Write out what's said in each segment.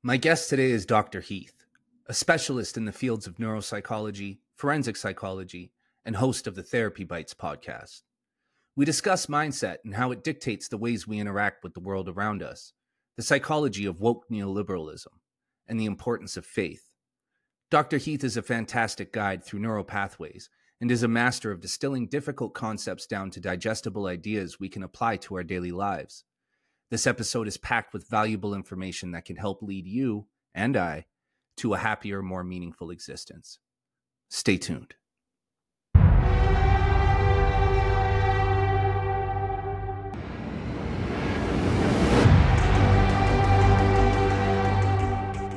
My guest today is Dr. Heath, a specialist in the fields of neuropsychology, forensic psychology, and host of the Therapy Bites podcast. We discuss mindset and how it dictates the ways we interact with the world around us, the psychology of woke neoliberalism, and the importance of faith. Dr. Heath is a fantastic guide through neural pathways and is a master of distilling difficult concepts down to digestible ideas we can apply to our daily lives. This episode is packed with valuable information that can help lead you and I to a happier, more meaningful existence. Stay tuned.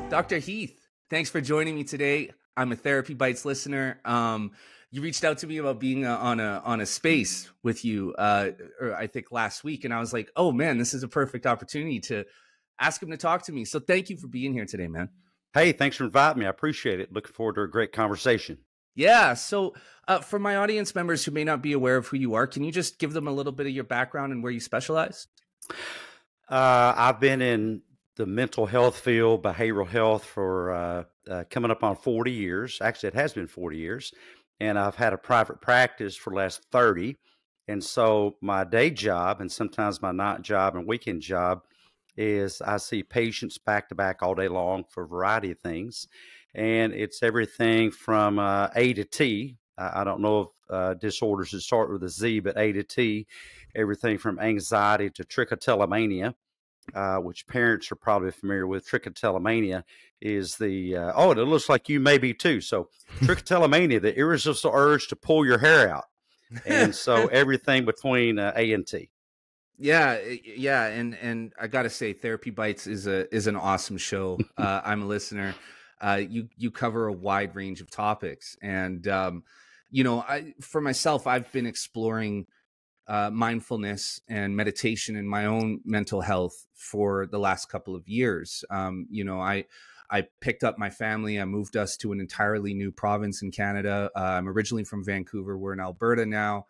Dr. Heath, thanks for joining me today. I'm a Therapy Bites listener. You reached out to me about being on a space with you, or I think last week, and I was like, "Oh man, this is a perfect opportunity to ask him to talk to me." So thank you for being here today, man. Hey, thanks for inviting me. I appreciate it. Looking forward to a great conversation. Yeah. So for my audience members who may not be aware of who you are, can you just give them a little bit of your background and where you specialize? I've been in the mental health field, behavioral health for coming up on 40 years. Actually, it has been 40 years. And I've had a private practice for the last 30. And so my day job and sometimes my night job and weekend job is I see patients back to back all day long for a variety of things. And it's everything from A to T. I don't know if disorders that start with a Z, but A to T, everything from anxiety to trichotillomania. Which parents are probably familiar with. Trichotillomania is the, it looks like you may be too. So trichotillomania, the irresistible urge to pull your hair out. And so everything between A and T. Yeah. And I got to say, Therapy Bites is an awesome show. I'm a listener. You cover a wide range of topics. And, for myself, I've been exploring mindfulness and meditation in my own mental health for the last couple of years. I picked up my family. I moved us to an entirely new province in Canada. I'm originally from Vancouver. We're in Alberta now.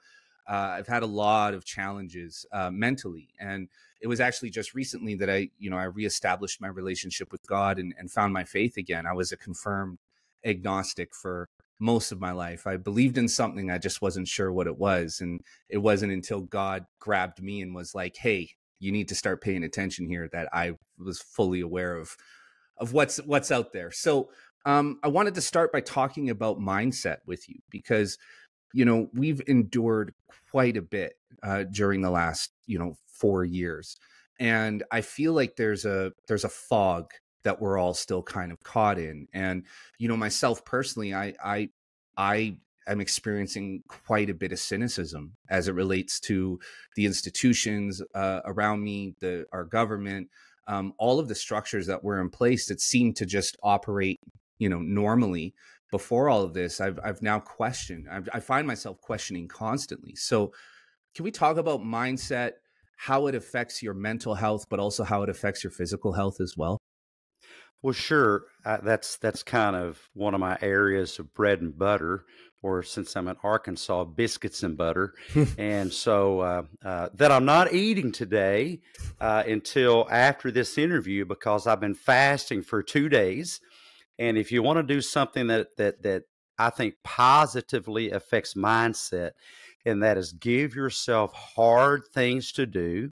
I've had a lot of challenges mentally. And it was actually just recently that I reestablished my relationship with God and found my faith again. I was a confirmed agnostic for most of my life. I believed in something. I just wasn't sure what it was. And it wasn't until God grabbed me and was like, "Hey, you need to start paying attention here," that I was fully aware of what's out there. So I wanted to start by talking about mindset with you because, we've endured quite a bit during the last, 4 years. And I feel like there's a fog that we're all still kind of caught in. And, myself personally, I am experiencing quite a bit of cynicism as it relates to the institutions around me, our government, all of the structures that were in place that seem to just operate, normally. Before all of this, I've now questioned. I find myself questioning constantly. So can we talk about mindset, how it affects your mental health, but also how it affects your physical health as well? Well, sure. That's kind of one of my areas of bread and butter, or since I'm in Arkansas, biscuits and butter. And so that I'm not eating today until after this interview because I've been fasting for 2 days. And if you want to do something that I think positively affects mindset, and that is give yourself hard things to do.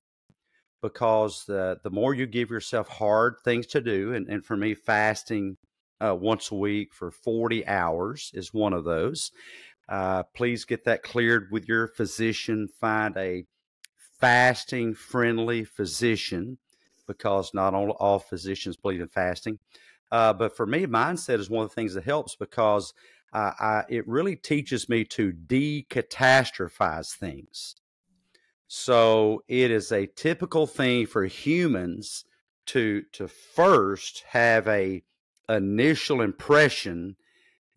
Because the more you give yourself hard things to do, and for me, fasting once a week for 40 hours is one of those. Please get that cleared with your physician. Find a fasting-friendly physician because not all physicians believe in fasting. But for me, mindset is one of the things that helps because it really teaches me to decatastrophize things. So it is a typical thing for humans to first have a initial impression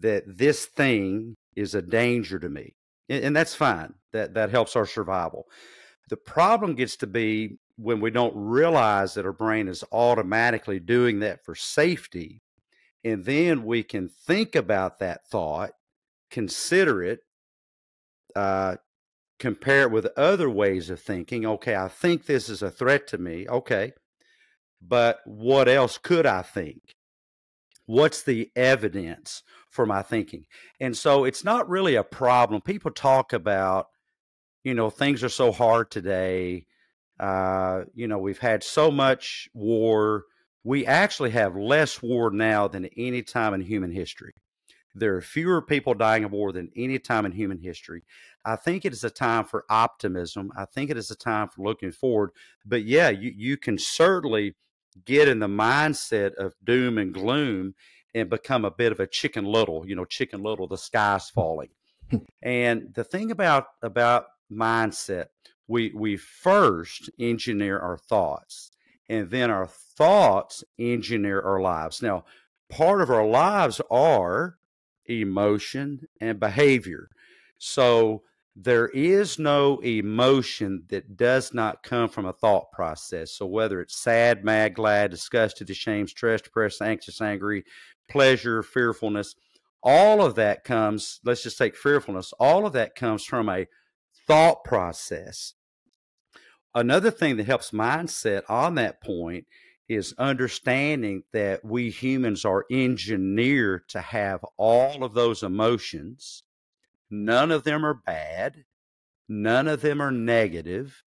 that this thing is a danger to me. And that's fine. That helps our survival. The problem gets to be when we don't realize that our brain is automatically doing that for safety. And then we can think about that thought, consider it, compare it with other ways of thinking. Okay, I think this is a threat to me. Okay, but what else could I think? What's the evidence for my thinking? And so it's not really a problem. People talk about, things are so hard today. We've had so much war. We actually have less war now than any time in human history. There are fewer people dying of war than any time in human history. I think it is a time for optimism. I think it is a time for looking forward. But yeah, you can certainly get in the mindset of doom and gloom and become a bit of a Chicken Little, Chicken Little, the sky's falling. And the thing about mindset, we first engineer our thoughts, and then our thoughts engineer our lives. Now, part of our lives are emotion and behavior. So there is no emotion that does not come from a thought process. So whether it's sad, mad, glad, disgusted, ashamed, stressed, depressed, anxious, angry, pleasure, fearfulness, all of that comes, let's just take fearfulness, all of that comes from a thought process. Another thing that helps mindset on that point is understanding that we humans are engineered to have all of those emotions. None of them are bad. None of them are negative.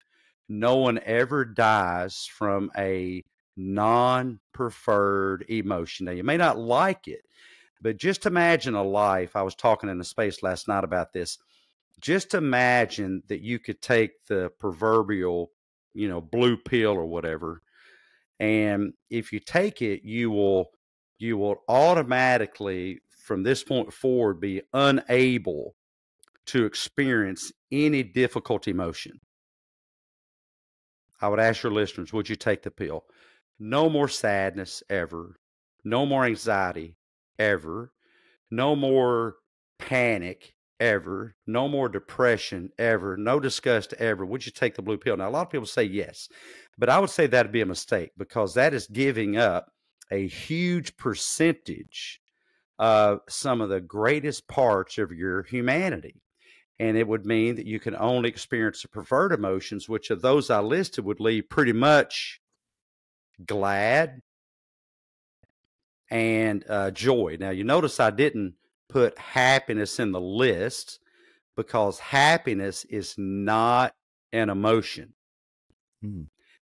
No one ever dies from a non-preferred emotion. Now, you may not like it, but just imagine a life. I was talking in the space last night about this. Just imagine that you could take the proverbial, blue pill or whatever, and if you take it, you will automatically, from this point forward, be unable to experience any difficult emotion. I would ask your listeners, would you take the pill? No more sadness ever. No more anxiety ever. No more panic ever. No more depression ever. No disgust ever. Would you take the blue pill? Now, a lot of people say yes, but I would say that'd be a mistake, because that is giving up a huge percentage of some of the greatest parts of your humanity. And it would mean that you can only experience the preferred emotions, which of those I listed would leave pretty much glad and joy. Now, you notice I didn't put happiness in the list, because happiness is not an emotion.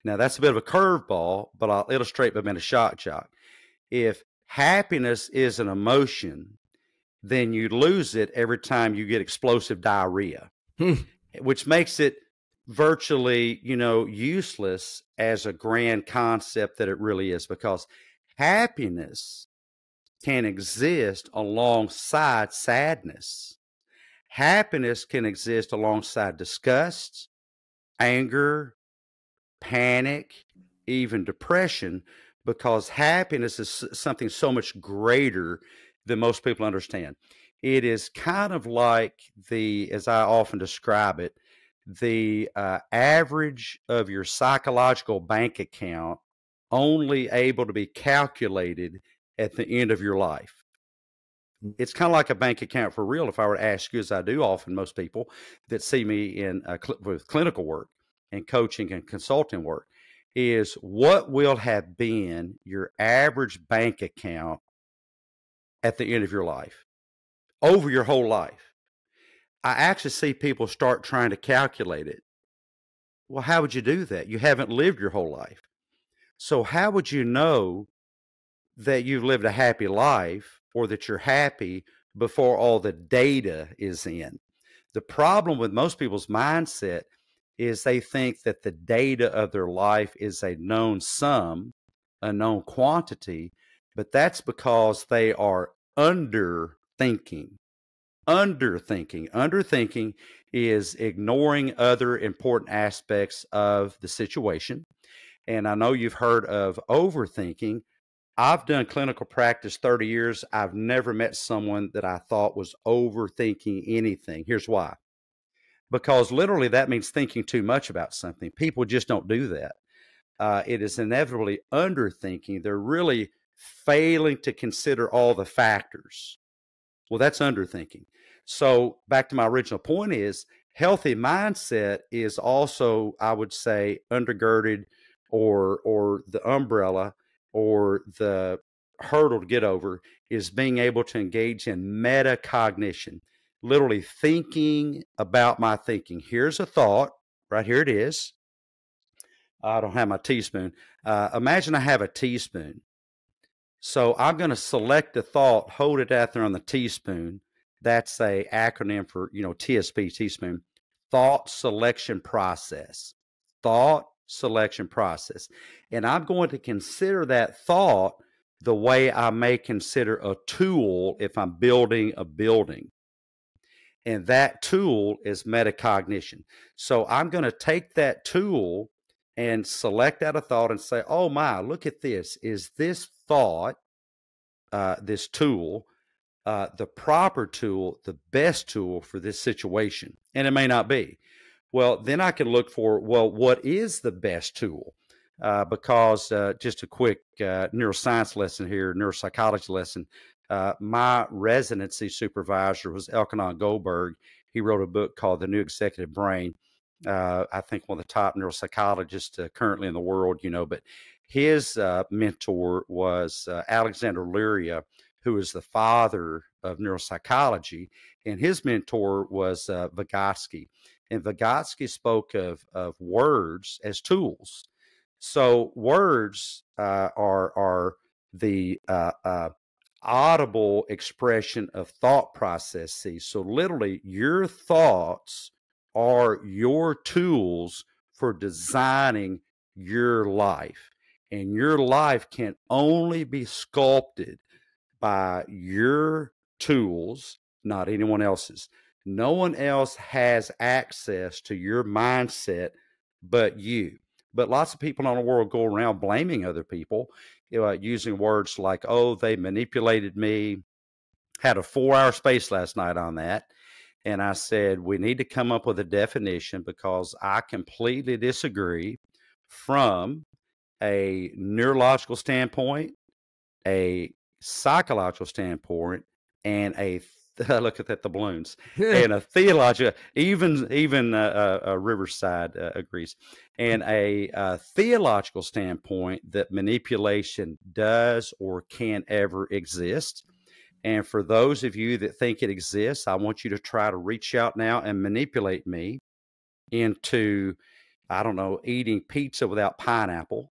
Now, that's a bit of a curveball, but I'll illustrate by being a shock jock. If happiness is an emotion, then you lose it every time you get explosive diarrhea, which makes it virtually, useless as a grand concept that it really is, because happiness can exist alongside sadness. Happiness can exist alongside disgust, anger, panic, even depression, because happiness is something so much greater than most people understand. It is kind of like as I often describe it, the average of your psychological bank account only able to be calculated at the end of your life. It's kind of like a bank account for real. If I were to ask you, as I do often, most people that see me in with clinical work and coaching and consulting work, is what will have been your average bank account at the end of your life, over your whole life. I actually see people start trying to calculate it. Well, how would you do that? You haven't lived your whole life. So how would you know that you've lived a happy life, or that you're happy, before all the data is in? The problem with most people's mindset is they think that the data of their life is a known sum, a known quantity, but that's because they are underthinking. Underthinking is ignoring other important aspects of the situation. And I know you've heard of overthinking. I've done clinical practice 30 years. I've never met someone that I thought was overthinking anything. Here's why. Because literally that means thinking too much about something. People just don't do that. It is inevitably underthinking. They're really failing to consider all the factors. Well, that's underthinking. So back to my original point is, healthy mindset is also, I would say, undergirded or the umbrella or the hurdle to get over is being able to engage in metacognition, literally thinking about my thinking. Here's a thought, right here it is. I don't have my teaspoon. Imagine I have a teaspoon. So I'm going to select a thought, hold it out there on the teaspoon. That's a acronym for, TSP, teaspoon, thought selection process, thought selection process. And I'm going to consider that thought the way I may consider a tool if I'm building a building. And that tool is metacognition. So I'm going to take that tool and select out a thought and say, oh my, look at this. Is this thought, this tool, the proper tool, the best tool for this situation? And it may not be. Well, then I can look for, well, what is the best tool? Because just a quick neuroscience lesson here, neuropsychology lesson. My residency supervisor was Elkanon Goldberg. He wrote a book called The New Executive Brain. I think one of the top neuropsychologists currently in the world, but his mentor was Alexander Luria, who is the father of neuropsychology, and his mentor was Vygotsky. And Vygotsky spoke of words as tools. So words are the audible expression of thought processes. So literally, your thoughts are your tools for designing your life. And your life can only be sculpted by your tools, not anyone else's. No one else has access to your mindset but you. But lots of people in the world go around blaming other people, using words like, oh, they manipulated me. Had a 4-hour space last night on that. And I said, we need to come up with a definition because I completely disagree from a neurological standpoint, a psychological standpoint, and look at that, the balloons, and a theological, even Riverside agrees, and a theological standpoint that manipulation does or can ever exist. And for those of you that think it exists, I want you to try to reach out now and manipulate me into, I don't know, eating pizza without pineapple.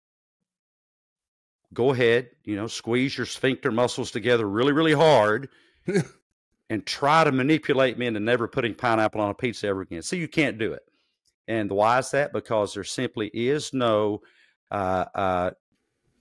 Go ahead, squeeze your sphincter muscles together really, really hard and try to manipulate me into never putting pineapple on a pizza ever again. So you can't do it. And why is that? Because there simply is no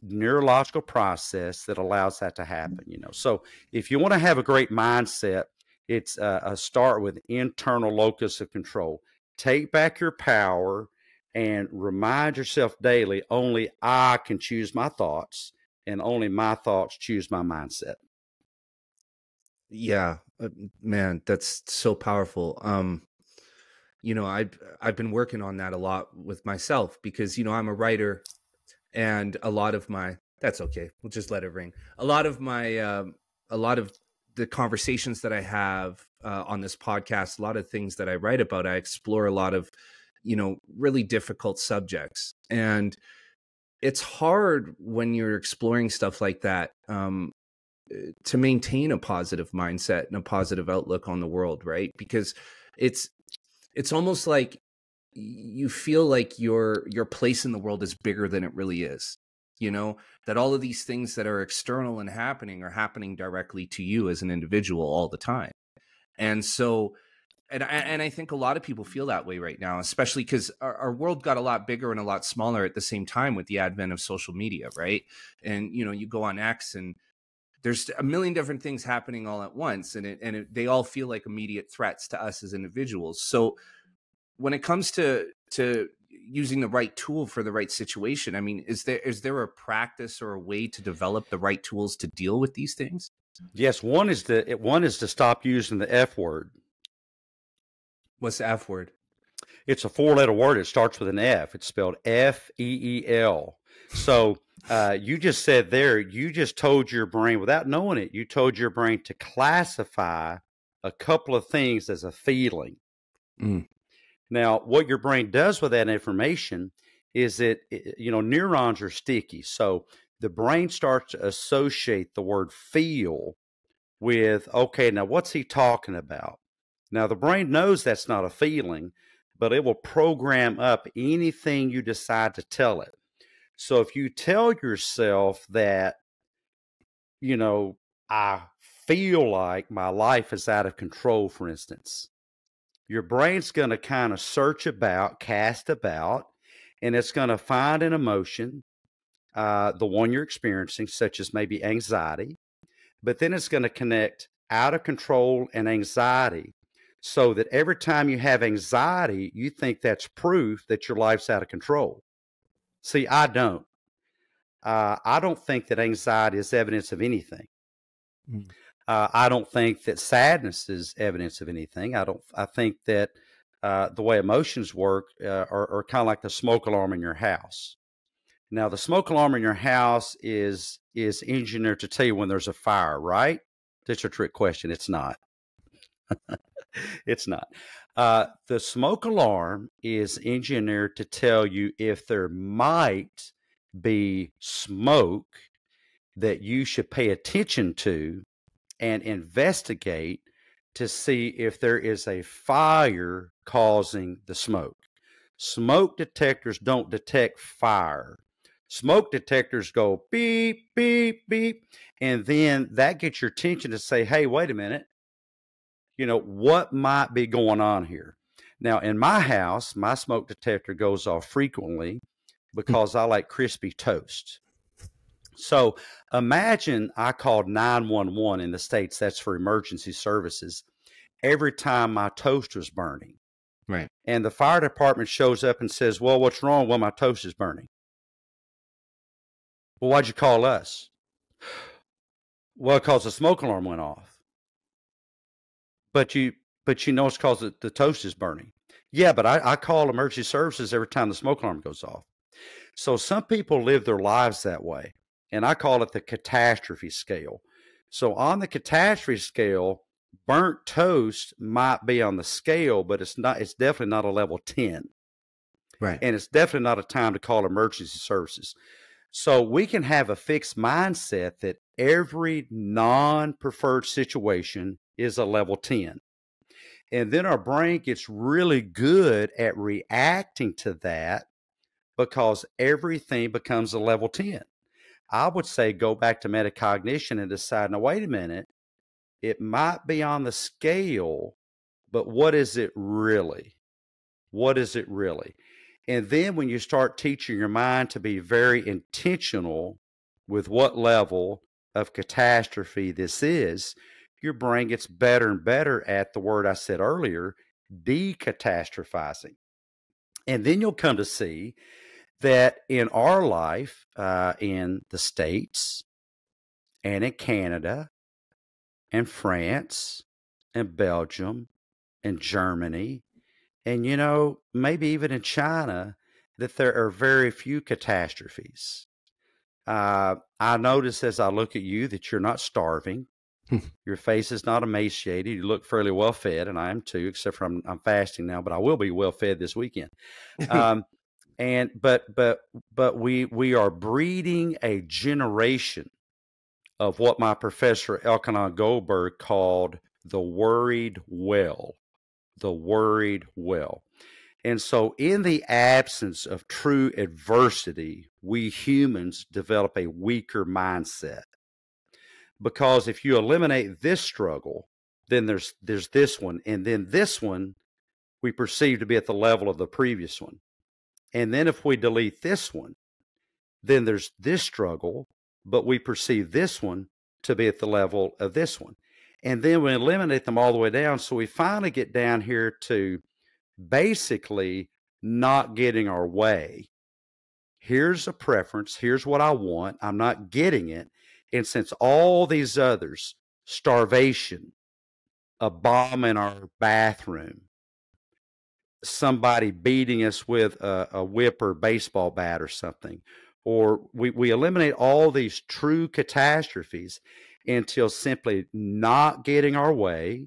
neurological process that allows that to happen. So if you want to have a great mindset, it's a start with internal locus of control. Take back your power and remind yourself daily, only I can choose my thoughts and only my thoughts choose my mindset. Yeah, man, that's so powerful. I've been working on that a lot with myself because, I'm a writer, and a lot of that's okay. We'll just let it ring. A lot of the conversations that I have on this podcast, a lot of things that I write about, I explore a lot of, really difficult subjects. And it's hard when you're exploring stuff like that to maintain a positive mindset and a positive outlook on the world, right? Because it's almost like you feel like your place in the world is bigger than it really is. That all of these things that are external and happening are happening directly to you as an individual all the time. And so, and I think a lot of people feel that way right now, especially because our world got a lot bigger and a lot smaller at the same time with the advent of social media, right? And, you go on X and there's a million different things happening all at once, and they all feel like immediate threats to us as individuals. So when it comes to using the right tool for the right situation, I mean, is there a practice or a way to develop the right tools to deal with these things? Yes, one is to stop using the F word. What's the F word? It's a 4-letter word. It starts with an F. It's spelled F-E-E-L. So you just said there, you just told your brain, without knowing it, you told your brain to classify a couple of things as a feeling. Now, what your brain does with that information is that, neurons are sticky. So the brain starts to associate the word feel with, okay, now what's he talking about? Now the brain knows that's not a feeling, but it will program up anything you decide to tell it. So if you tell yourself that, I feel like my life is out of control, for instance, your brain's going to kind of search about, cast about, and it's going to find an emotion, the one you're experiencing, such as maybe anxiety, but then it's going to connect out of control and anxiety, so that every time you have anxiety, you think that's proof that your life's out of control. See, I don't. I don't think that anxiety is evidence of anything. Mm. I don't think that sadness is evidence of anything. I think that the way emotions work are kind of like the smoke alarm in your house. Now, the smoke alarm in your house is engineered to tell you when there's a fire, right? That's a trick question. It's not. It's not. The smoke alarm is engineered to tell you if there might be smoke that you should pay attention to and investigate to see if there is a fire causing the smoke. Smoke detectors don't detect fire. Smoke detectors go beep, beep, beep, and then that gets your attention to say, hey, wait a minute, what might be going on here? Now, in my house, my smoke detector goes off frequently because I like crispy toast. So imagine I called 911 in the States, that's for emergency services, every time my toast was burning. Right. And the fire department shows up and says, well, what's wrong? Well, my toast is burning. Well, why'd you call us? Well, because the smoke alarm went off. But you know it's because the toast is burning. Yeah, but I call emergency services every time the smoke alarm goes off. So some people live their lives that way, and I call it the catastrophe scale. So on the catastrophe scale, burnt toast might be on the scale, but it's definitely not a level 10. Right. And it's definitely not a time to call emergency services. So we can have a fixed mindset that every non-preferred situation is a level 10. And then our brain gets really good at reacting to that because everything becomes a level 10. I would say go back to metacognition and decide, now, wait a minute, it might be on the scale, but what is it really? What is it really? And then when you start teaching your mind to be very intentional with what level of catastrophe this is, your brain gets better and better at the word I said earlier, decatastrophizing. And then you'll come to see that in our life, in the States and in Canada and France and Belgium and Germany, and, maybe even in China, that there are very few catastrophes. I notice as I look at you that you're not starving. Your face is not emaciated. You look fairly well fed, and I am too, except for I'm fasting now, but I will be well fed this weekend. But we are breeding a generation of what my professor Elkanah Goldberg called the worried well. The worried well. And so in the absence of true adversity, we humans develop a weaker mindset. Because if you eliminate this struggle, then there's this one, and then this one we perceive to be at the level of the previous one. And then if we delete this one, then there's this struggle, but we perceive this one to be at the level of this one. And then we eliminate them all the way down. So we finally get down here to basically not getting our way. Here's a preference. Here's what I want. I'm not getting it. And since all these others, starvation, a bomb in our bathroom, somebody beating us with a whip or baseball bat or something, or we eliminate all these true catastrophes until simply not getting our way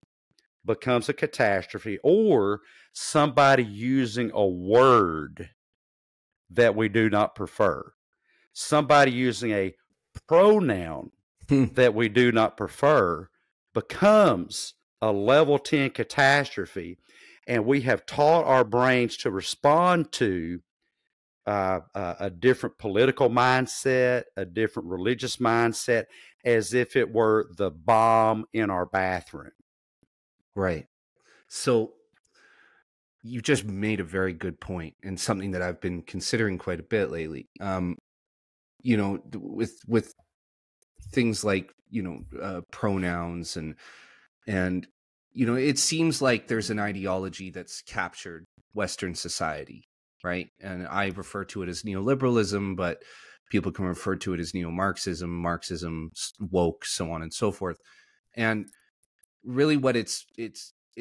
becomes a catastrophe, or somebody using a word that we do not prefer. Somebody using a pronoun that we do not prefer becomes a level 10 catastrophe. And we have taught our brains to respond to a different political mindset, a different religious mindset, as if it were the bomb in our bathroom. Right. So you just made a very good point, and something that I've been considering quite a bit lately. You know, with things like, pronouns and it seems like there's an ideology that's captured Western society, right? And I refer to it as neoliberalism, but people can refer to it as neo-Marxism, Marxism, woke, so on and so forth. And really what it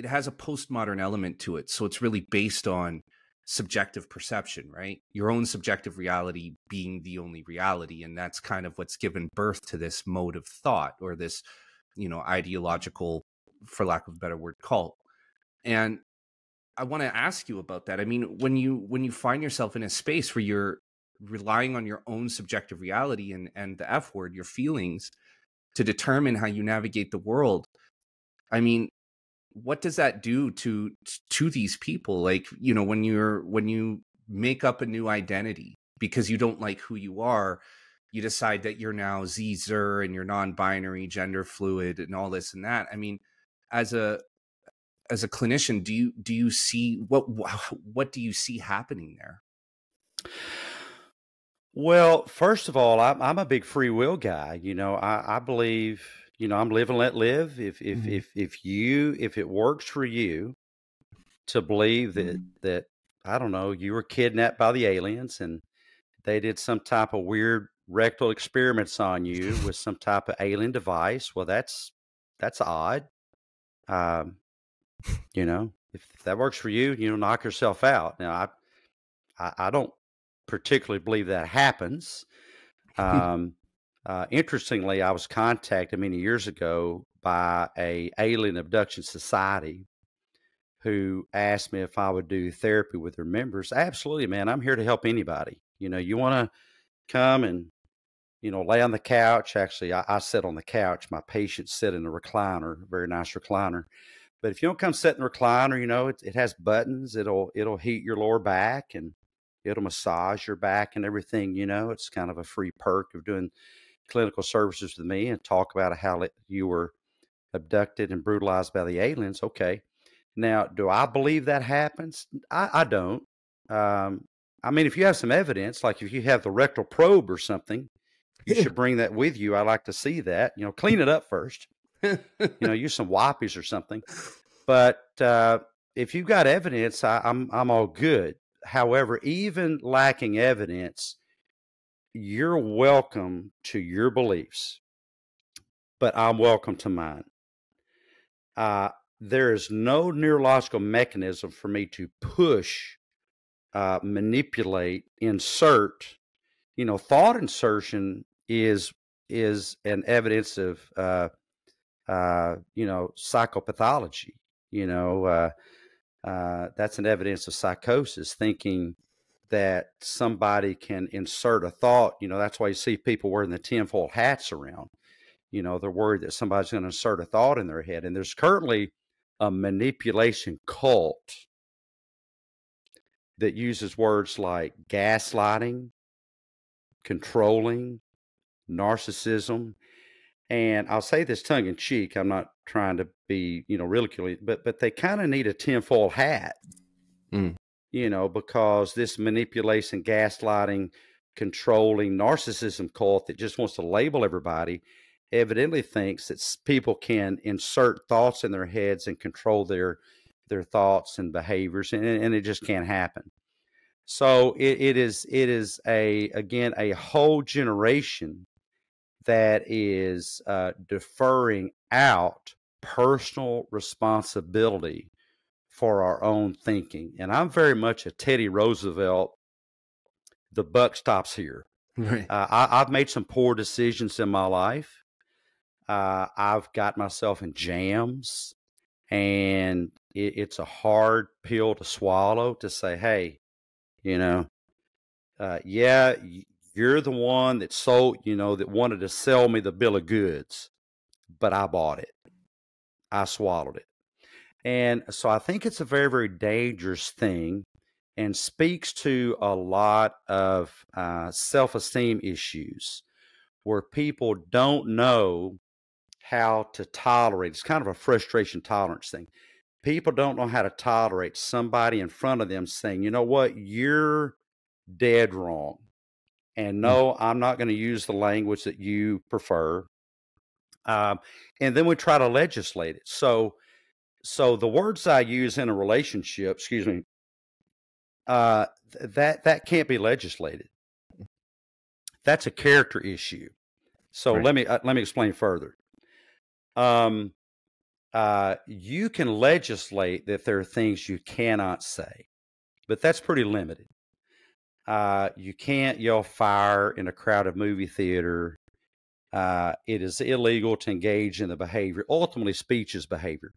has a postmodern element to it. So it's really based on subjective perception, right? Your own subjective reality being the only reality. And that's kind of what's given birth to this mode of thought, or this, ideological, for lack of a better word, cult. And I want to ask you about that. I mean, when you find yourself in a space where you're relying on your own subjective reality and the F word, your feelings, to determine how you navigate the world, I mean, what does that do to these people? Like, when you make up a new identity because you don't like who you are, you decide that you're now Zer and you're non-binary, gender fluid, and all this and that. I mean, as a clinician, do you see what do you see happening there? Well, first of all, I'm a big free will guy. I believe, I'm live and let live. If it works for you to believe that I don't know, you were kidnapped by the aliens and they did some type of weird rectal experiments on you with some type of alien device, well, that's odd. If that works for you, knock yourself out. Now, I don't particularly believe that happens. Interestingly, I was contacted many years ago by a alien abduction society who asked me if I would do therapy with their members. Absolutely, man. I'm here to help anybody. You want to come and, lay on the couch. Actually, I sit on the couch. My patients sit in a recliner, very nice recliner. But if you don't come sit in the recliner, it has buttons. It'll heat your lower back and it'll massage your back and everything. It's kind of a free perk of doing clinical services with me, and talk about how you were abducted and brutalized by the aliens. Okay. Now, do I believe that happens? I don't. I mean, if you have some evidence, like if you have the rectal probe or something, you should bring that with you. I like to see that. Clean it up first. Use some wipes or something. But if you've got evidence, I'm all good. However, even lacking evidence, you're welcome to your beliefs, but I'm welcome to mine. There is no neurological mechanism for me to push, manipulate, insert. Thought insertion is an evidence of psychopathology. That's an evidence of psychosis, thinking that somebody can insert a thought. That's why you see people wearing the tinfoil hats around. They're worried that somebody's going to insert a thought in their head. And there's currently a manipulation cult that uses words like gaslighting, controlling, narcissism. And I'll say this tongue in cheek. I'm not trying to be, ridiculing, but they kind of need a tinfoil hat, because this manipulation, gaslighting, controlling, narcissism cult that just wants to label everybody evidently thinks that people can insert thoughts in their heads and control their thoughts and behaviors, and it just can't happen. So it is a whole generation that is deferring out personal responsibility for our own thinking. And I'm very much a Teddy Roosevelt, the buck stops here. Right. I've made some poor decisions in my life. I've got myself in jams, and it's a hard pill to swallow to say, hey, yeah, you're the one that sold, that wanted to sell me the bill of goods, but I bought it. I swallowed it. And so I think it's a very, very dangerous thing and speaks to a lot of self-esteem issues where people don't know how to tolerate. It's kind of a frustration tolerance thing. People don't know how to tolerate somebody in front of them saying, you know what, you're dead wrong. And Mm. no, I'm not going to use the language that you prefer. And then we try to legislate it. So the words I use in a relationship, excuse me, that can't be legislated. That's a character issue. So Right. let me explain further. You can legislate that there are things you cannot say, but that's pretty limited. You can't yell fire in a crowded movie theater. It is illegal to engage in the behavior. Ultimately, speech is behavior.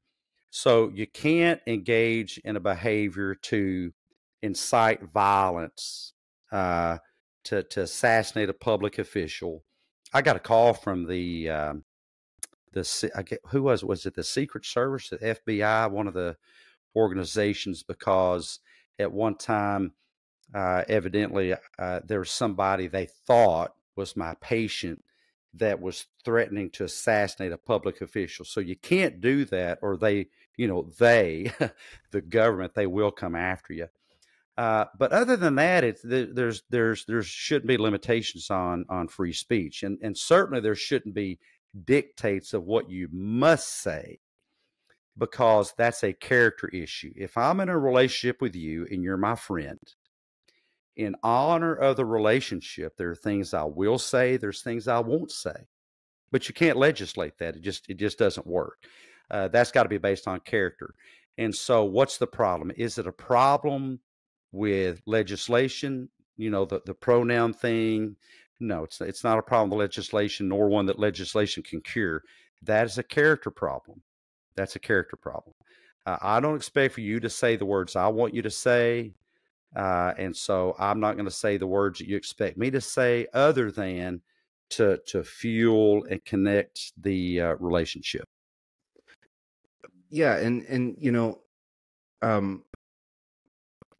So you can't engage in a behavior to incite violence, to assassinate a public official. I got a call from who was it? Was it the Secret Service, the FBI, one of the organizations? Because at one time, evidently, there was somebody they thought was my patient that was threatening to assassinate a public official. So you can't do that, or they, the government, they will come after you. But other than that, there shouldn't be limitations on free speech, and certainly there shouldn't be dictates of what you must say, because that's a character issue. If I'm in a relationship with you and you're my friend, in honor of the relationship, there are things I will say, there's things I won't say, but you can't legislate that. It just doesn't work. That's got to be based on character. And so, what's the problem? Is it a problem with legislation? The pronoun thing. No, it's not a problem with legislation, nor one that legislation can cure. That is a character problem. That's a character problem. I don't expect for you to say the words I want you to say. And so I'm not going to say the words that you expect me to say, other than to fuel and connect the relationship. Yeah, and um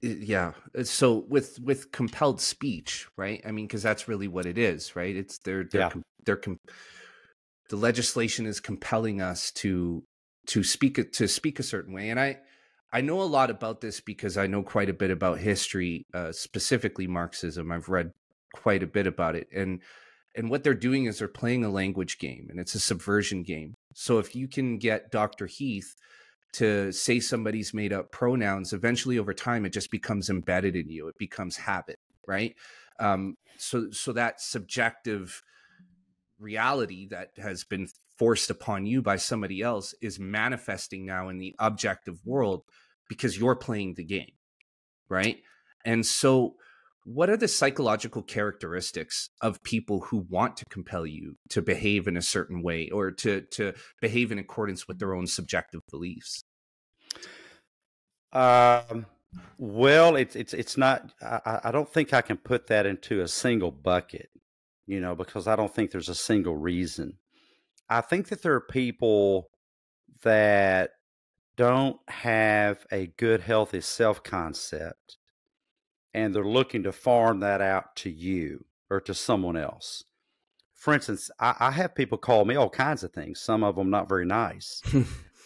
yeah. So with compelled speech, right? I mean, because that's really what it is, right? It's Yeah. the legislation is compelling us to speak a certain way. And I know a lot about this because I know quite a bit about history, specifically Marxism. I've read quite a bit about it, and what they're doing is they're playing a language game, and it's a subversion game. So if you can get Dr. Heath to say somebody's made up pronouns, eventually over time it just becomes embedded in you. It becomes habit, right? So that subjective reality that has been forced upon you by somebody else is manifesting now in the objective world because you're playing the game, right? And so what are the psychological characteristics of people who want to compel you to behave in a certain way, or to behave in accordance with their own subjective beliefs? Well, it's not. I don't think I can put that into a single bucket, because I don't think there's a single reason. I think that there are people that don't have a good, healthy self concept, and they're looking to farm that out to you or to someone else. For instance, I have people call me all kinds of things, some of them not very nice.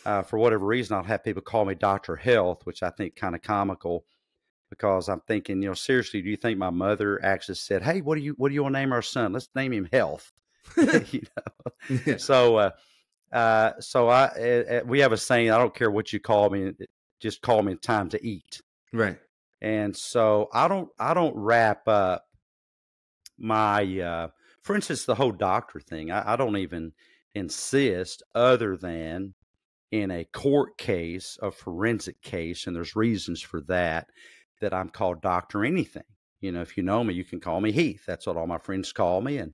For whatever reason, I'll have people call me Dr. Health, which I think kind of comical, because I'm thinking, seriously, do you think my mother actually said, "Hey, what do you want to name our son? Let's name him Health." Yeah. So, we have a saying: I don't care what you call me, just call me time to eat. Right. And so I don't wrap up my, for instance, the whole doctor thing. I don't even insist, other than in a court case, a forensic case, and there's reasons for that I'm called Doctor Anything. If you know me, you can call me Heath. That's what all my friends call me, and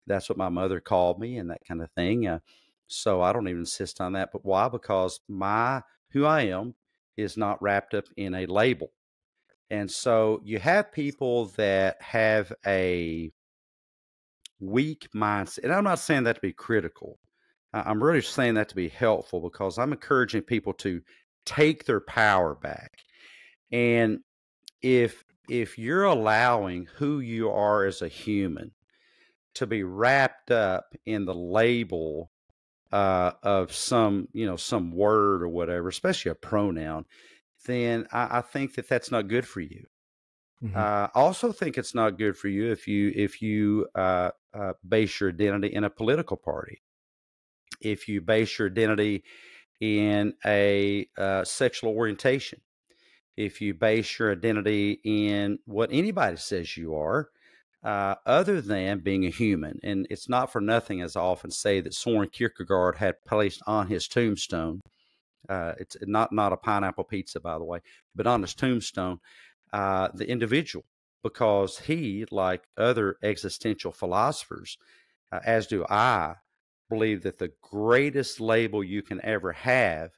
that's what my mother called me, and that kind of thing. So I don't even insist on that. But why? Because who I am is not wrapped up in a label. And so you have people that have a weak mindset. And I'm not saying that to be critical. I'm really saying that to be helpful, because I'm encouraging people to take their power back. And if you're allowing who you are as a human to be wrapped up in the label of some word or whatever, especially a pronoun, then I think that that's not good for you. Mhm. I also think it's not good for you if you base your identity in a political party, if you base your identity in a sexual orientation, if you base your identity in what anybody says you are, other than being a human. And it's not for nothing, as I often say, that Soren Kierkegaard had placed on his tombstone. It's not a pineapple pizza, by the way, but on his tombstone, the individual, because he, like other existential philosophers, as do I, believe that the greatest label you can ever have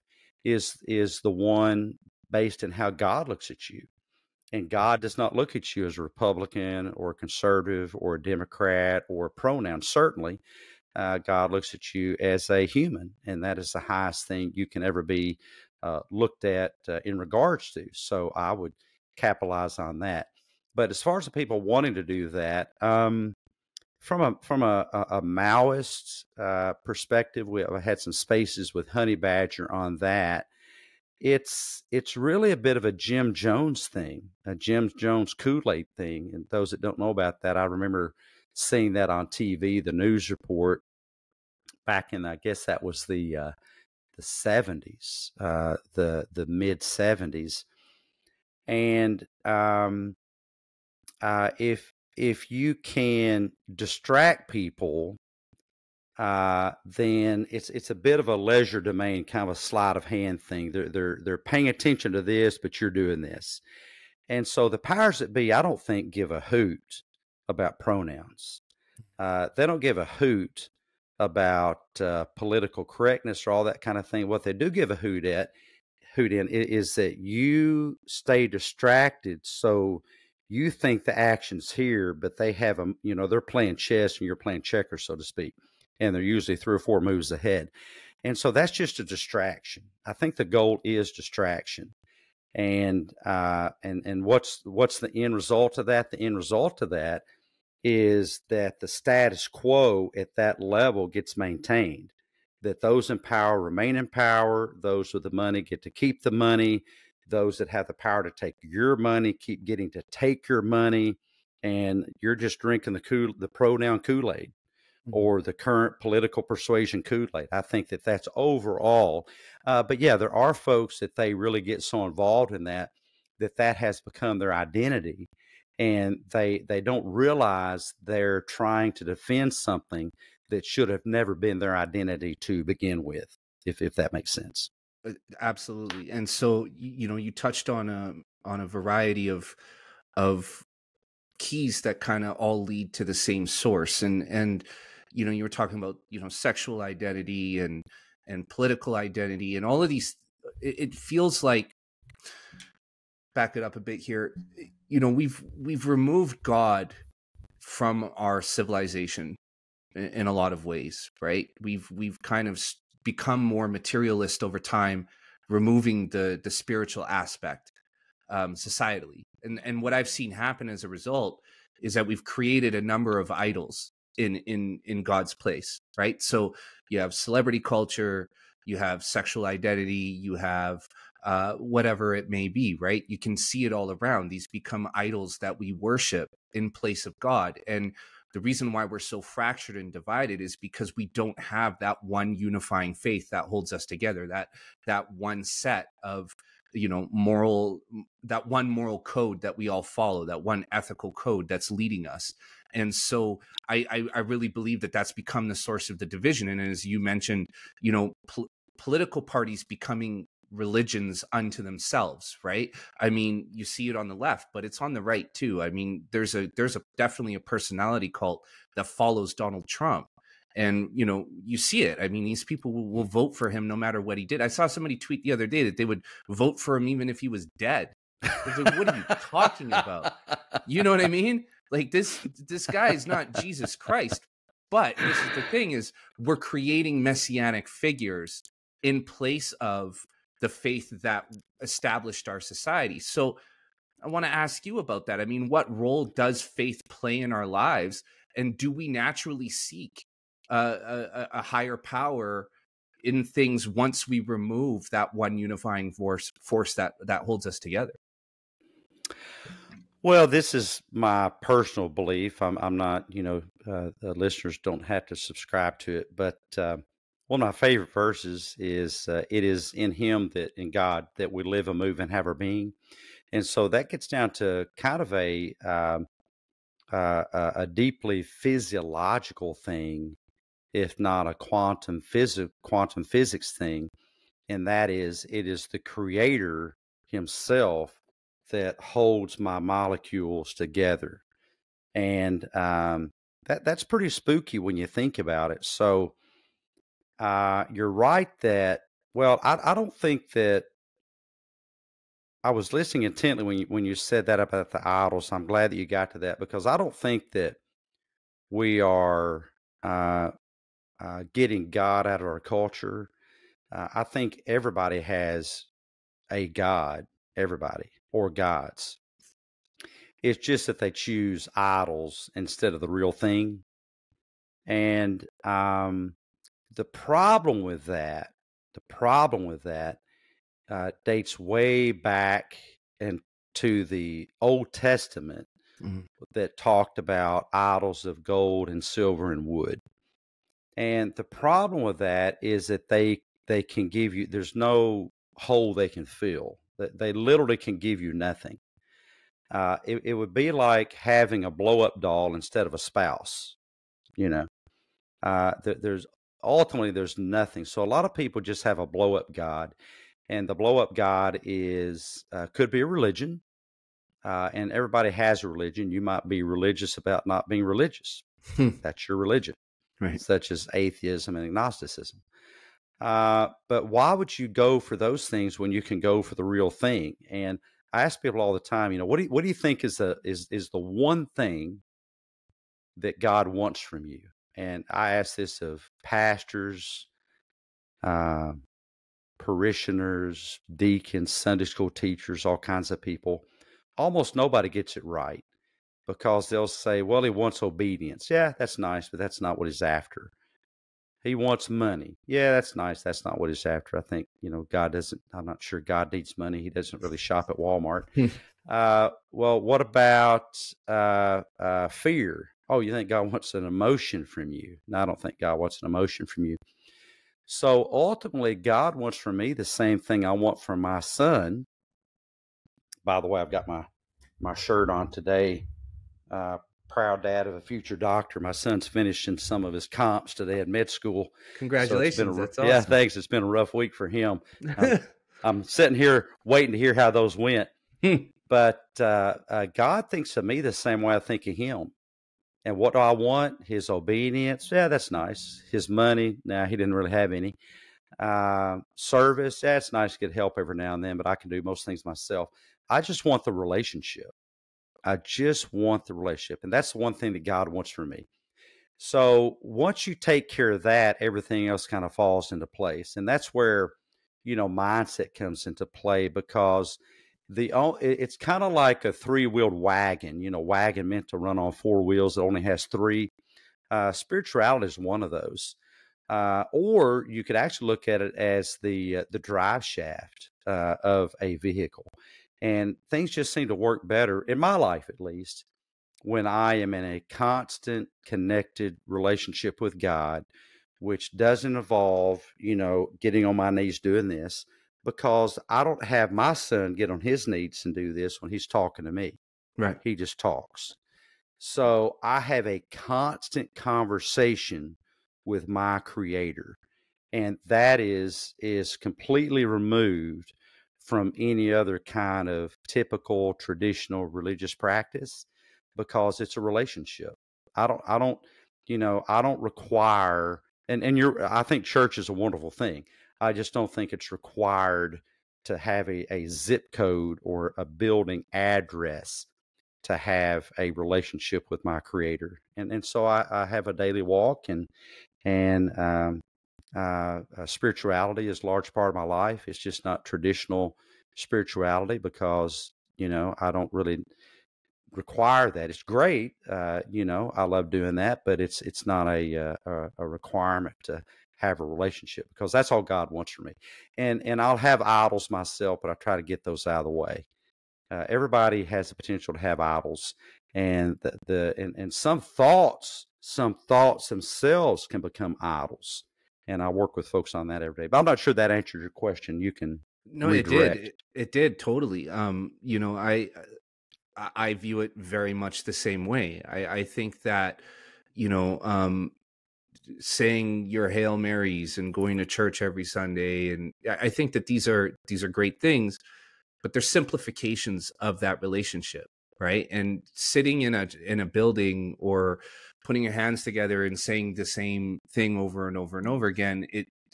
is the one based in how God looks at you. And God does not look at you as a Republican or a conservative or a Democrat or a pronoun. Certainly, God looks at you as a human, and that is the highest thing you can ever be looked at in regards to. So I would capitalize on that. But as far as the people wanting to do that, from a Maoist perspective, we have had some spaces with Honey Badger on that. It's really a bit of a Jim Jones thing, a Jim Jones Kool-Aid thing. And those that don't know about that, I remember seeing that on TV, the news report back in, I guess that was the 70s, the mid 70s. And if you can distract people, then it's a bit of a leisure domain, kind of a sleight of hand thing. They're paying attention to this, but you're doing this. And so the powers that be, I don't think, give a hoot about pronouns. They don't give a hoot about political correctness or all that kind of thing. What they do give a hoot in is that you stay distracted. So you think the action's here, but they have they're playing chess and you're playing checkers, so to speak. And they're usually 3 or 4 moves ahead. And so that's just a distraction. I think the goal is distraction. And what's the end result of that? The end result of that is that the status quo at that level gets maintained, that those in power remain in power, those with the money get to keep the money, those that have the power to take your money keep getting to take your money, and you're just drinking the pronoun Kool-Aid or the current political persuasion Kool-Aid. I think that that's overall. But yeah, there are folks that they really get so involved in that has become their identity. And they don't realize they're trying to defend something that should have never been their identity to begin with, if that makes sense. Absolutely. And so, you touched on a variety of keys that kind of all lead to the same source. And you were talking about, sexual identity and political identity and all of these. It feels like, back it up a bit here, we've removed God from our civilization in a lot of ways, right? We've kind of become more materialist over time, removing the spiritual aspect societally. And what I've seen happen as a result is that we've created a number of idols in God's place, right? So you have celebrity culture, you have sexual identity, you have whatever it may be, right? You can see it all around. These become idols that we worship in place of God. And the reason why we're so fractured and divided is because we don't have that one unifying faith that holds us together, that one set of that one moral code that we all follow, that one ethical code that's leading us. And so I really believe that that's become the source of the division. And as you mentioned, political parties becoming religions unto themselves, right? I mean, you see it on the left, but it's on the right too. I mean, there's definitely a personality cult that follows Donald Trump. And, you see it. I mean, these people will vote for him no matter what he did. I saw somebody tweet the other day that they would vote for him even if he was dead. It's like, what are you talking about? You know what I mean? Like this guy is not Jesus Christ. But this is the thing, is we're creating messianic figures in place of the faith that established our society. So I want to ask you about that. I mean, what role does faith play in our lives? And do we naturally seek a higher power in things once we remove that one unifying force that holds us together? Well, this is my personal belief. I'm not, the listeners don't have to subscribe to it. But one of my favorite verses is, "It is in Him, that in God, that we live and move and have our being." And so that gets down to kind of a deeply physiological thing, if not a quantum physics thing. And that is, it is the Creator Himself that holds my molecules together. And that's pretty spooky when you think about it. So you're right that, well, I don't think that, I was listening intently when you said that about the idols. I'm glad that you got to that, because I don't think that we are getting God out of our culture. I think everybody has a God, everybody, or gods. It's just that they choose idols instead of the real thing. And the problem with that, dates way back into the Old Testament, that talked about idols of gold and silver and wood. And the problem with that is that they can give you, there's no hole they can fill. They literally can give you nothing. It would be like having a blow up doll instead of a spouse. There's ultimately, there's nothing. So a lot of people just have a blow up God, and the blow up God is could be a religion. And everybody has a religion. You might be religious about not being religious. That's your religion, Right. such as atheism and agnosticism. But why would you go for those things when you can go for the real thing? And I ask people all the time, what do you think is the one thing that God wants from you? And I ask this of pastors, parishioners, deacons, Sunday school teachers, all kinds of people. Almost nobody gets it right, because they'll say, well, He wants obedience. Yeah, that's nice, but that's not what He's after. He wants money. Yeah, that's nice. That's not what He's after. I think, God doesn't, I'm not sure God needs money. He doesn't really shop at Walmart. Well, what about fear? Oh, you think God wants an emotion from you? No, I don't think God wants an emotion from you. So ultimately, God wants from me the same thing I want from my son. By the way, I've got my shirt on today. Proud dad of a future doctor. My son's finishing some of his comps today at med school. Congratulations. So That's awesome. Yeah, thanks. It's been a rough week for him. I'm sitting here waiting to hear how those went. But God thinks of me the same way I think of Him. And what do I want? His obedience. Yeah, that's nice. His money. Nah, he didn't really have any. Service. Yeah, it's nice to get help every now and then, but I can do most things myself. I just want the relationship. I just want the relationship. And that's the one thing that God wants from me. So once you take care of that, everything else kind of falls into place. And that's where, mindset comes into play, because it's kind of like a three-wheeled wagon, wagon meant to run on four wheels. It only has three. Spirituality is one of those. Or you could actually look at it as the drive shaft of a vehicle. And things just seem to work better, in my life at least, when I am in a constant connected relationship with God, which doesn't involve, getting on my knees doing this, because I don't have my son get on his knees and do this when he's talking to me. Right. He just talks. So I have a constant conversation with my Creator, and that is completely removed from any other kind of typical traditional religious practice, because it's a relationship. I don't require, and I think church is a wonderful thing. I just don't think it's required to have a zip code or a building address to have a relationship with my Creator. And so I have a daily walk, and spirituality is a large part of my life. It's just not traditional spirituality because, I don't really require that. It's great. I love doing that, but it's not a requirement to have a relationship, because that's all God wants from me. And I'll have idols myself, but I try to get those out of the way. Everybody has the potential to have idols, and and some thoughts themselves can become idols. And I work with folks on that every day. But I'm not sure that answered your question. You can No, redirect. it did totally. I view it very much the same way. I think that, saying your Hail Marys and going to church every Sunday, and I think that these are great things, but they're simplifications of that relationship, right? And sitting in a building or putting your hands together and saying the same thing over and over and over again,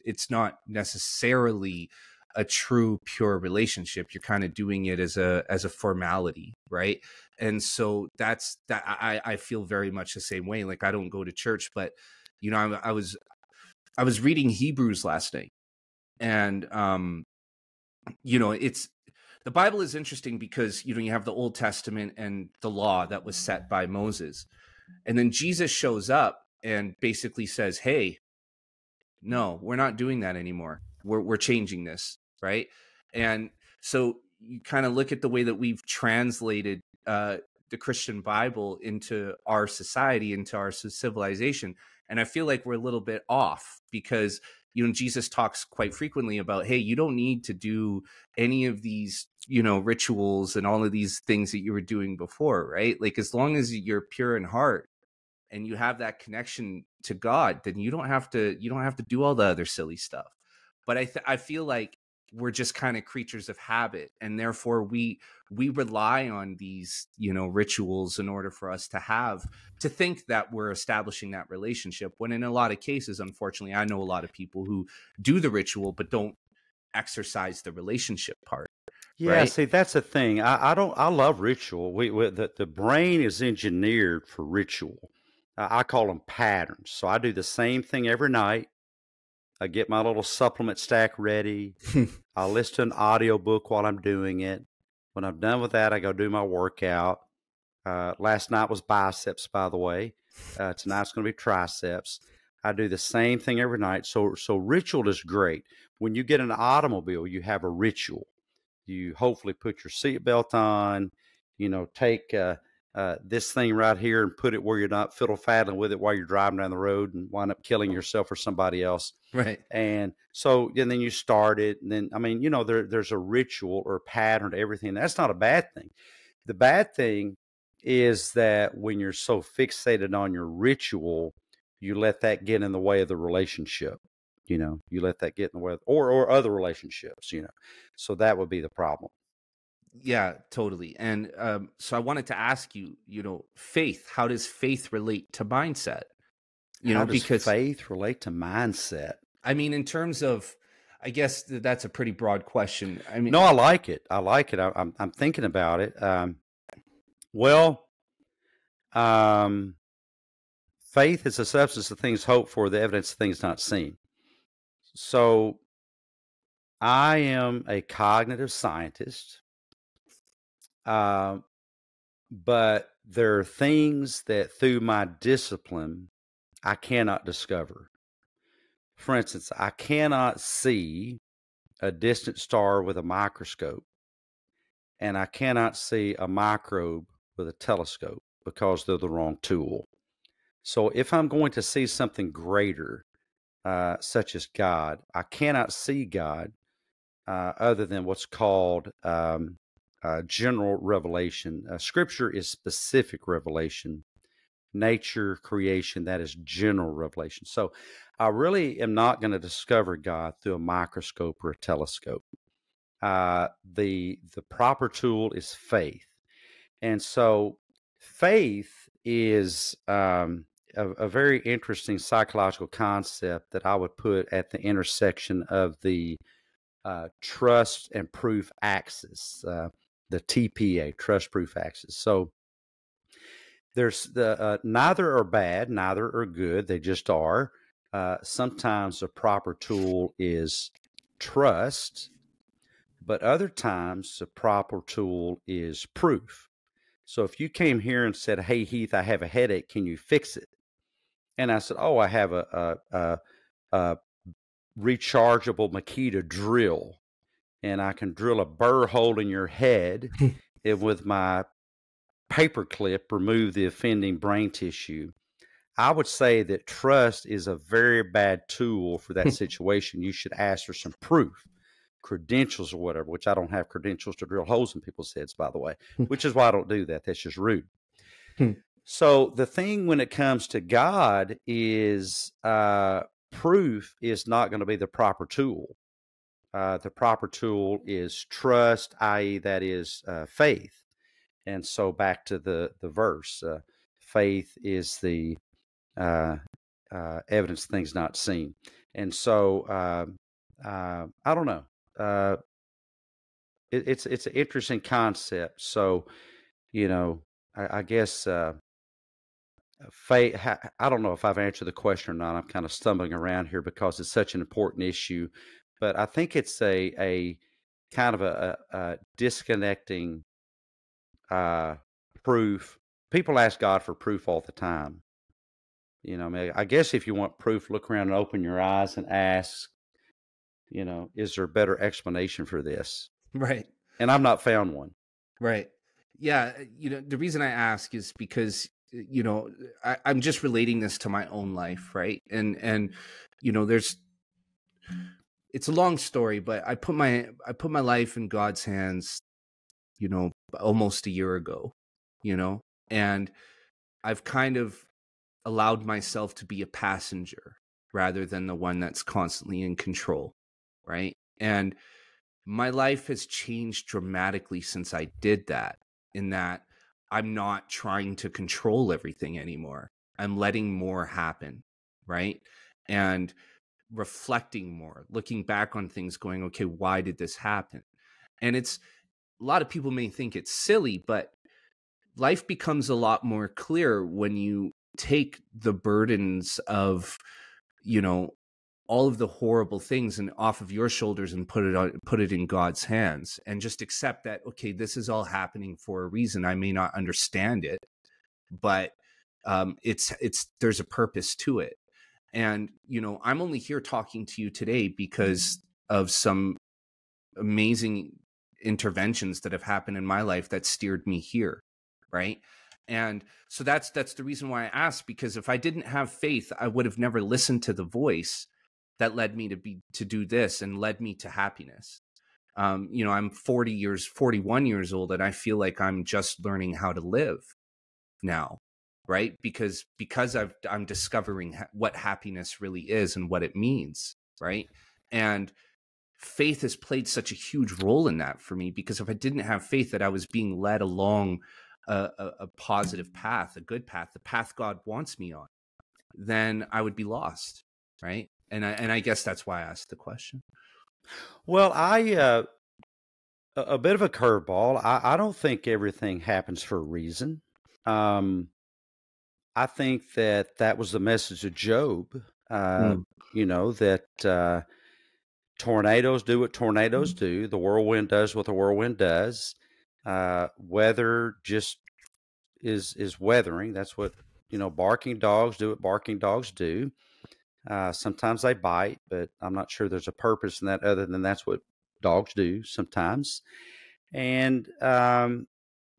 it's not necessarily a true pure relationship. You're kind of doing it as a formality, right? And so that's that. I feel very much the same way. Like, I don't go to church, but I was reading Hebrews last night, and it's, the Bible is interesting because you have the Old Testament and the law that was set by Moses, and then Jesus shows up and basically says, "Hey, no, we're not doing that anymore. We're changing this," right? And so you kind of look at the way that we've translated the Christian Bible into our society, into our civilization, and I feel like we're a little bit off, because Jesus talks quite frequently about, hey, you don't need to do any of these rituals and all of these things that you were doing before, right? Like, as long as you're pure in heart and you have that connection to God, then you don't have to do all the other silly stuff. But I feel like we're just kind of creatures of habit, and therefore we rely on these rituals in order for us to think that we're establishing that relationship, when in a lot of cases, unfortunately, I know a lot of people who do the ritual but don't exercise the relationship part. Yeah, Right. see, that's the thing. I love ritual. The brain is engineered for ritual. I call them patterns. So I do the same thing every night. I get my little supplement stack ready. I listen to an audiobook while I'm doing it. When I'm done with that, I go do my workout. Last night was biceps, by the way. Tonight's going to be triceps. I do the same thing every night. So ritual is great. When you get an automobile, you have a ritual. You hopefully put your seatbelt on, take this thing right here and put it where you're not fiddle-faddling with it while you're driving down the road and wind up killing yourself or somebody else. Right. And then you start it. And then, there's a ritual or pattern to everything. That's not a bad thing. The bad thing is that when you're so fixated on your ritual, you let that get in the way of the relationship. You let that get in the way of, or other relationships, so that would be the problem. Yeah, totally. And so I wanted to ask you, faith, how does faith relate to mindset? How does because faith relate to mindset? I mean, in terms of, I guess that's a pretty broad question. I mean, no, I like it. I'm thinking about it. Faith is the substance of things hoped for, the evidence of things not seen. So I am a cognitive scientist, but there are things that through my discipline I cannot discover. For instance, I cannot see a distant star with a microscope, and I cannot see a microbe with a telescope because they're the wrong tool. So if I'm going to see something greater, such as God, I cannot see God other than what's called general revelation. Scripture is specific revelation. Nature, creation, that is general revelation. So I really am not going to discover God through a microscope or a telescope. The proper tool is faith. And so faith is a very interesting psychological concept that I would put at the intersection of the trust and proof axis, the TPA, trust proof axis. So there's the neither are bad, neither are good. They just are. Sometimes the proper tool is trust, but other times the proper tool is proof. So if you came here and said, "Hey Heath, I have a headache. Can you fix it?" And I said, "Oh, I have a rechargeable Makita drill, and I can drill a burr hole in your head, and with my paper clip remove the offending brain tissue." I would say that trust is a very bad tool for that situation. You should ask for some proof, credentials or whatever, which I don't have credentials to drill holes in people's heads, by the way, which is why I don't do that. That's just rude. So the thing when it comes to God is proof is not going to be the proper tool. The proper tool is trust, i.e., that is faith. And so back to the verse, faith is the evidence of things not seen. And so I don't know. It's an interesting concept. So, I guess faith. I don't know if I've answered the question or not. I'm kind of stumbling around here because it's such an important issue. But I think it's a kind of a disconnecting proof. People ask God for proof all the time. I guess if you want proof, look around and open your eyes and ask, is there a better explanation for this? Right. And I've not found one. Right. Yeah. The reason I ask is because, I'm just relating this to my own life. Right. And, it's a long story, but I put my life in God's hands, almost a year ago, and I've kind of allowed myself to be a passenger rather than the one that's constantly in control. Right. And my life has changed dramatically since I did that, in that I'm not trying to control everything anymore. I'm letting more happen. Right. And reflecting more, looking back on things, going, okay, why did this happen? And a lot of people may think it's silly, but life becomes a lot more clear when you take the burdens of, all of the horrible things and off of your shoulders and put it in God's hands, and just accept that, okay, this is all happening for a reason. I may not understand it, but there's a purpose to it. And, I'm only here talking to you today because of some amazing interventions that have happened in my life that steered me here. Right. And so that's the reason why I asked, because if I didn't have faith, I would have never listened to the voice that led me to do this and led me to happiness. I'm 41 years old, and I feel like I'm just learning how to live now. Right. Because I'm discovering what happiness really is and what it means. Right. And faith has played such a huge role in that for me, because if I didn't have faith that I was being led along a positive path, a good path, the path God wants me on, then I would be lost. Right. And I guess that's why I asked the question. Well, a bit of a curveball. I don't think everything happens for a reason. I think that was the message of Job, that tornadoes do what tornadoes do. The whirlwind does what the whirlwind does. Weather just is weathering. That's what, barking dogs do what barking dogs do. Sometimes they bite, but I'm not sure there's a purpose in that other than that's what dogs do sometimes. And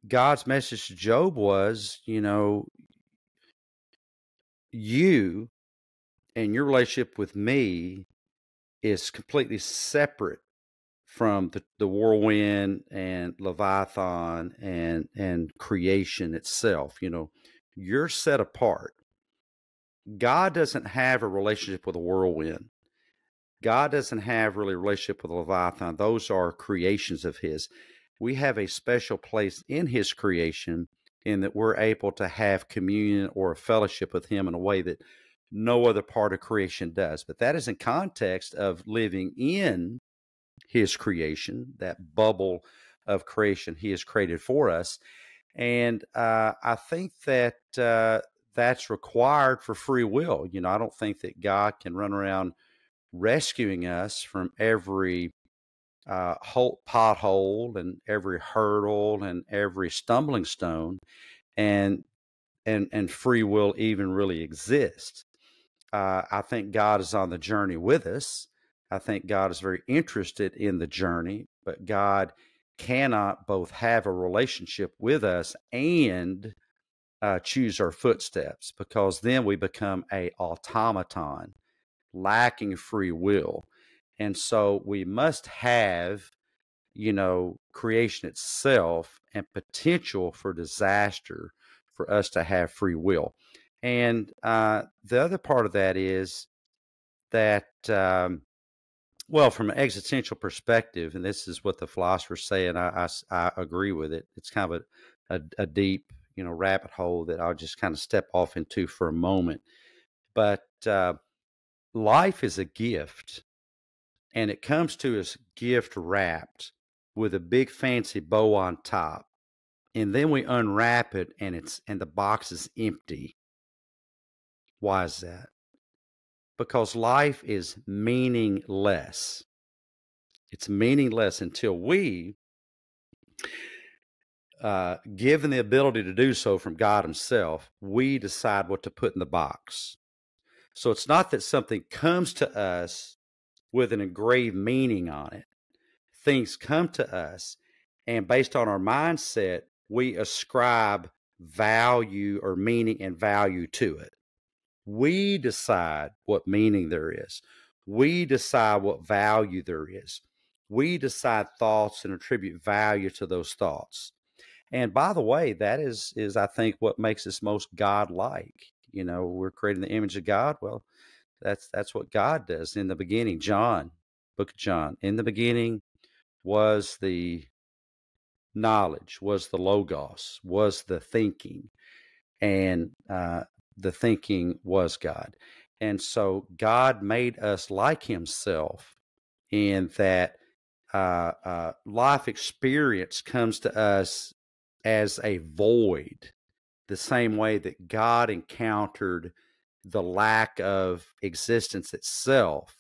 God's message to Job was, you and your relationship with me is completely separate from the whirlwind and Leviathan and creation itself. You're set apart. God doesn't have a relationship with a whirlwind. God doesn't have really a relationship with Leviathan. Those are creations of his. We have a special place in his creation in that we're able to have communion or a fellowship with him in a way that no other part of creation does. But that is in context of living in his creation, that bubble of creation he has created for us. And I think that that's required for free will. You know, I don't think that God can run around rescuing us from every pothole and every hurdle and every stumbling stone, and free will even really exist. I think God is on the journey with us. I think God is very interested in the journey, but God cannot both have a relationship with us and choose our footsteps, because then we become a automaton, lacking free will. And so we must have, you know, creation itself and potential for disaster for us to have free will. And the other part of that is that, well, from an existential perspective, and this is what the philosophers say, and I agree with it. It's kind of a deep, you know, rabbit hole that I'll just kind of step off into for a moment. But life is a gift, and it comes to us gift wrapped with a big fancy bow on top, and then we unwrap it, and the box is empty. Why is that? Because life is meaningless. It's meaningless until we, given the ability to do so from God himself, we decide what to put in the box. So it's not that something comes to us with an engraved meaning on it. Things come to us, and based on our mindset, we ascribe value or meaning and value to it. We decide what meaning there is. We decide what value there is. We decide thoughts and attribute value to those thoughts. And by the way, that is I think what makes us most God-like. You know, we're creating the image of God. Well, that's what God does. In the beginning, John, book of John, in the beginning was the knowledge, was the logos, was the thinking, and the thinking was God. And so God made us like himself, in that life experience comes to us as a void, the same way that God encountered the lack of existence itself.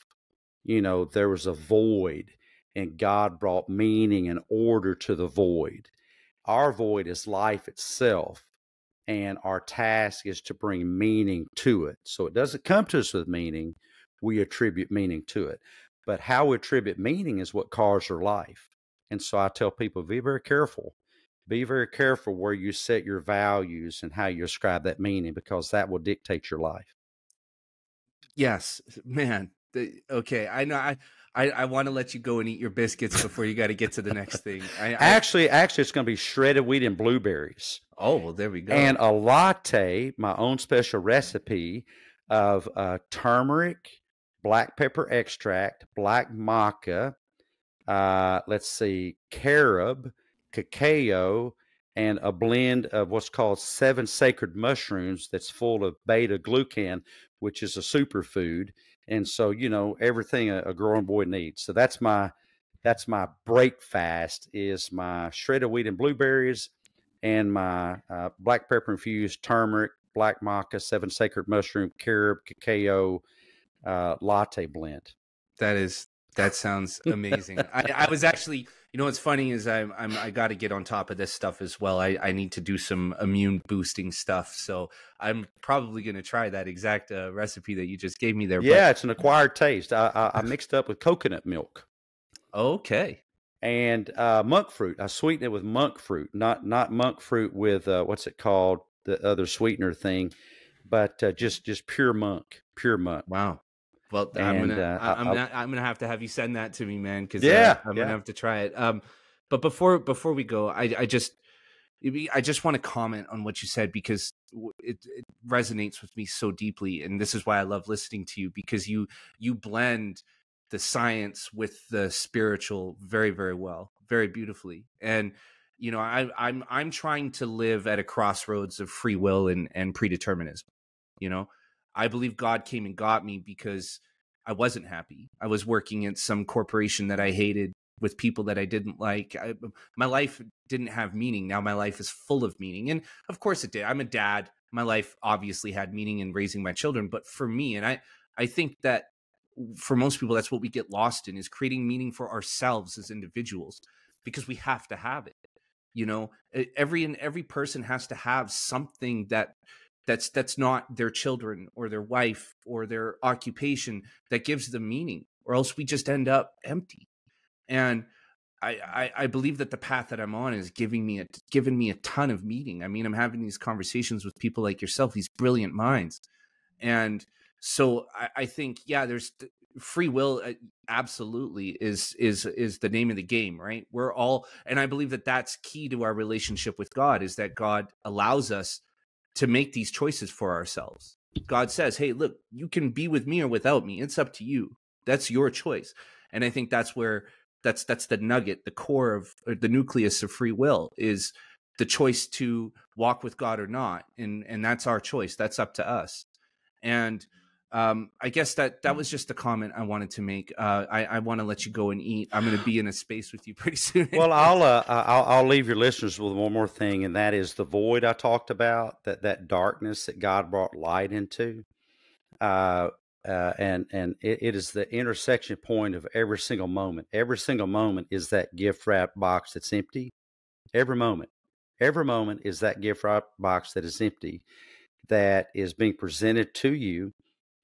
You know, there was a void, and God brought meaning and order to the void. Our void is life itself, and our task is to bring meaning to it. So it doesn't come to us with meaning, we attribute meaning to it. But how we attribute meaning is what causes our life. And so I tell people, be very careful. Be very careful where you set your values and how you ascribe that meaning, because that will dictate your life. Yes, man. Okay, I know. I want to let you go and eat your biscuits before you got to get to the next thing. Actually, it's going to be shredded wheat and blueberries. Oh, well, there we go. And a latte, my own special recipe of turmeric, black pepper extract, black maca, let's see, carob, cacao, and a blend of what's called 7 sacred mushrooms that's full of beta glucan, which is a superfood. And so, you know, everything a growing boy needs. So that's my breakfast, is my shredded wheat and blueberries, and my black pepper infused turmeric, black maca, 7 sacred mushroom, carob, cacao latte blend. That sounds amazing. I was actually, you know, what's funny is I got to get on top of this stuff as well. I need to do some immune boosting stuff. So I'm probably going to try that exact recipe that you just gave me there. Yeah, it's an acquired taste. I mixed it up with coconut milk. Okay. And monk fruit. I sweeten it with monk fruit, not monk fruit with what's it called, the other sweetener thing, but just pure monk. Wow. Well, And, I'm gonna have to have you send that to me, man, because I'm gonna have to try it. But before we go, I just want to comment on what you said, because it resonates with me so deeply, and this is why I love listening to you, because you blend the science with the spiritual very, very well, very beautifully. And you know, I'm trying to live at a crossroads of free will and predeterminism. You know, I believe God came and got me because I wasn't happy. I was working at some corporation that I hated with people that I didn't like. My life didn't have meaning. Now my life is full of meaning. And of course it did. I'm a dad. My life obviously had meaning in raising my children. But for me, and I think that for most people, that's what we get lost in, is creating meaning for ourselves as individuals, because we have to have it. You know, every person has to have something that's not their children or their wife or their occupation that gives them meaning, or else we just end up empty. And I believe that the path that I'm on is given me a ton of meaning. I mean, I'm having these conversations with people like yourself, these brilliant minds. And so I think, yeah, there's free will. Absolutely is the name of the game, right? We're all, and I believe that that's key to our relationship with God, is that God allows us to make these choices for ourselves. God says, hey, look, you can be with me or without me. It's up to you. That's your choice. And I think that's where that's the nugget, the core of, or the nucleus of free will, is the choice to walk with God or not. And that's our choice. That's up to us. And I guess that was just a comment I wanted to make. I want to let you go and eat. I'm going to be in a space with you pretty soon. Well, I'll leave your listeners with one more thing, and that is the void I talked about, that darkness that God brought light into. And it is the intersection point of every single moment. Every single moment is that gift wrap box that's empty. Every moment is that gift wrap box that is empty, that is being presented to you,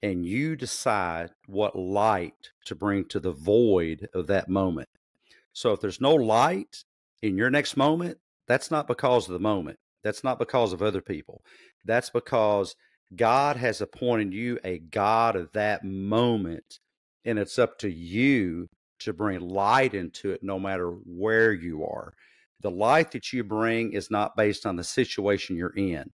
and you decide what light to bring to the void of that moment. So if there's no light in your next moment, that's not because of the moment. That's not because of other people. That's because God has appointed you a God of that moment, and it's up to you to bring light into it no matter where you are. The light that you bring is not based on the situation you're in.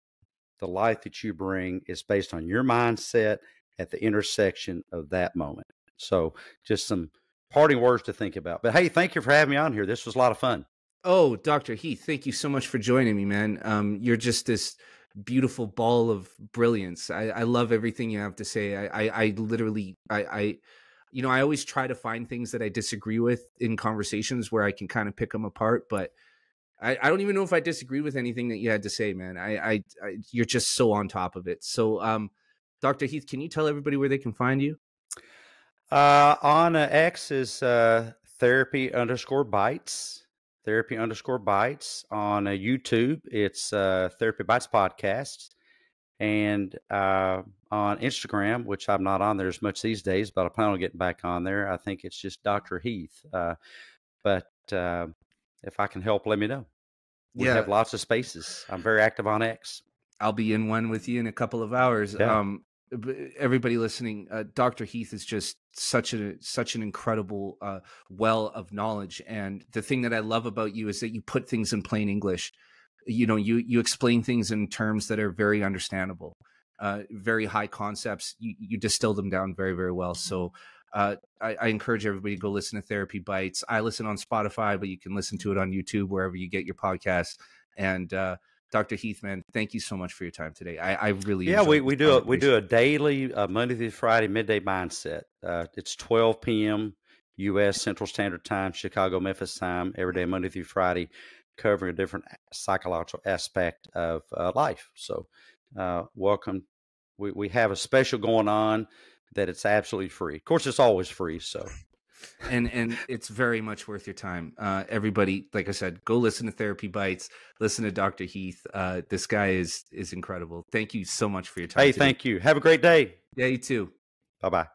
The light that you bring is based on your mindset at the intersection of that moment. So just some parting words to think about. But hey, thank you for having me on here. This was a lot of fun. Oh, Dr. Heath, thank you so much for joining me, man. You're just this beautiful ball of brilliance. I love everything you have to say. I literally, you know, I always try to find things that I disagree with in conversations where I can kind of pick them apart, but I don't even know if I disagree with anything that you had to say, man. You're just so on top of it. So, Dr. Heath, can you tell everybody where they can find you? On X is therapy_bites. Therapy_bites. On YouTube, it's Therapy Bites Podcast. And on Instagram, which I'm not on there as much these days, but I plan on getting back on there. I think it's just Dr. Heath. But if I can help, let me know. We have lots of spaces. I'm very active on X. I'll be in one with you in a couple of hours. Yeah. Everybody listening, Dr. Heath is just such an incredible well of knowledge. And the thing that I love about you is that you put things in plain English. You know, you explain things in terms that are very understandable, very high concepts. You distill them down very, very well. So I encourage everybody to go listen to Therapy Bites. I listen on Spotify, but you can listen to it on YouTube, wherever you get your podcasts. And Dr. Heath, man, thank you so much for your time today. I really we do a daily Monday through Friday midday mindset. It's 12 p.m. U.S. Central Standard Time, Chicago, Memphis time, every day Monday through Friday, covering a different psychological aspect of life. So welcome. We have a special going on that it's absolutely free. Of course, it's always free. So. And it's very much worth your time. Everybody, like I said, go listen to Therapy Bites, listen to Dr. Heath. This guy is incredible. Thank you so much for your time. Hey, today. Thank you. Have a great day. Yeah, you too. Bye-bye.